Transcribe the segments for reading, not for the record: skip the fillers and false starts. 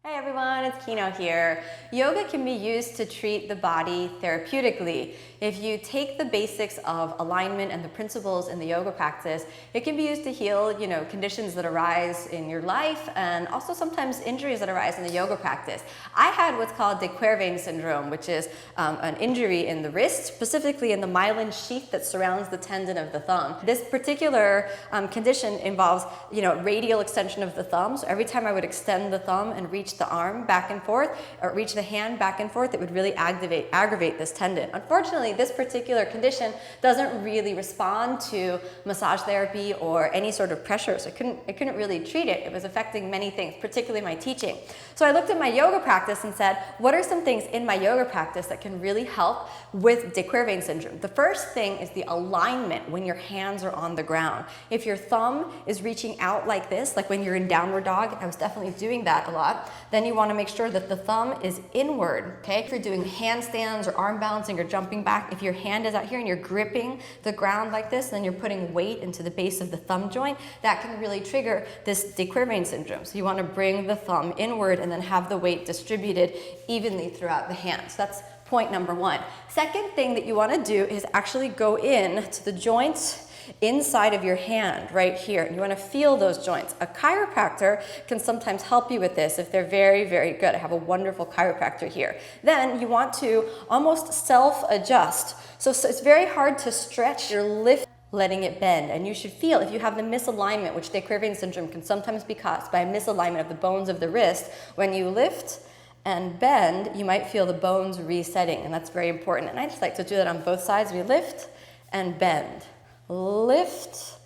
Hey everyone, it's Kino here. Yoga can be used to treat the body therapeutically. If you take the basics of alignment and the principles in the yoga practice, it can be used to heal, conditions that arise in your life and also sometimes injuries that arise in the yoga practice. I had what's called the Quervain Syndrome, which is an injury in the wrist, specifically in the myelin sheath that surrounds the tendon of the thumb. This particular condition involves, radial extension of the thumb. So every time I would extend the thumb and reach the arm back and forth or reach the hand back and forth, it would really aggravate this tendon. Unfortunately, this particular condition doesn't really respond to massage therapy or any sort of pressure, so I couldn't really treat it. It was affecting many things, particularly my teaching. So I looked at my yoga practice and said, what are some things in my yoga practice that can really help with de Quervain syndrome? The first thing is the alignment when your hands are on the ground. If your thumb is reaching out like this, like when you're in downward dog, I was definitely doing that a lot, then you want to make sure that the thumb is inward, okay? If you're doing handstands or arm balancing or jumping back, if your hand is out here and you're gripping the ground like this, then you're putting weight into the base of the thumb joint, that can really trigger this de Quervain syndrome. So you want to bring the thumb inward and then have the weight distributed evenly throughout the hand. So that's point number one. Second thing that you want to do is actually go in to the joints inside of your hand right here. And you want to feel those joints. A chiropractor can sometimes help you with this if they're very, very good. I have a wonderful chiropractor here. Then you want to almost self-adjust. So it's very hard to stretch your lift, letting it bend. And you should feel, if you have the misalignment, which de Quervain syndrome can sometimes be caused by a misalignment of the bones of the wrist, when you lift and bend, you might feel the bones resetting, and that's very important. And I just like to do that on both sides. We lift and bend. Lift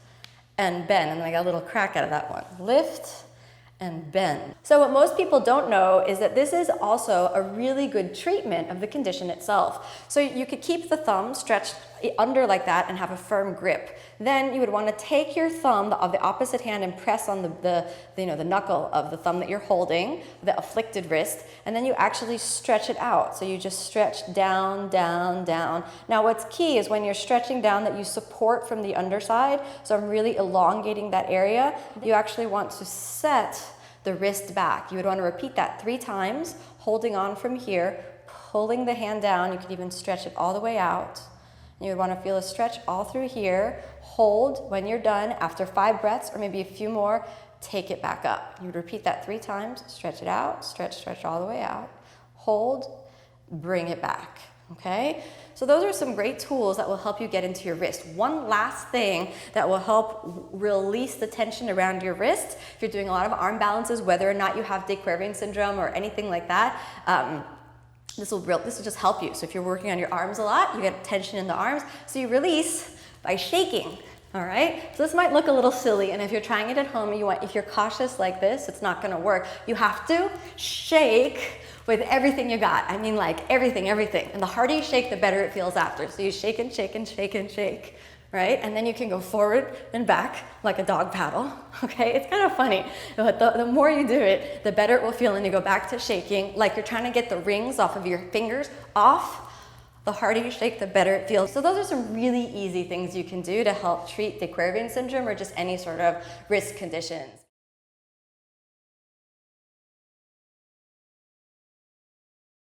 and bend. And I got a little crack out of that one. Lift and bend. So what most people don't know is that this is also a really good treatment of the condition itself. So you could keep the thumb stretched under like that and have a firm grip. Then you would want to take your thumb of the opposite hand and press on the knuckle of the thumb that you're holding, the afflicted wrist, and then you actually stretch it out. So you just stretch down, down, down. Now what's key is when you're stretching down that you support from the underside. So I'm really elongating that area. You actually want to set the wrist back. You would want to repeat that 3 times, holding on from here, pulling the hand down. You could even stretch it all the way out. You would want to feel a stretch all through here. Hold when you're done. After 5 breaths or maybe a few more, take it back up. You would repeat that 3 times, stretch it out, stretch all the way out. Hold, bring it back, okay? So those are some great tools that will help you get into your wrist. One last thing that will help release the tension around your wrist, if you're doing a lot of arm balances, whether or not you have de Quervain syndrome or anything like that, this will just help you. So if you're working on your arms a lot, you get tension in the arms, so you release by shaking. All right, so this might look a little silly, and if you're trying it at home, if you're cautious like this, it's not going to work. You have to shake with everything you got. I mean, like everything. And the harder you shake, the better it feels after. So you shake and shake and shake and shake. Right? And then you can go forward and back like a dog paddle, okay? It's kind of funny, but the more you do it, the better it will feel, and you go back to shaking like you're trying to get the rings off of your fingers off. The harder you shake, the better it feels. So those are some really easy things you can do to help treat de Quervain syndrome or just any sort of wrist conditions.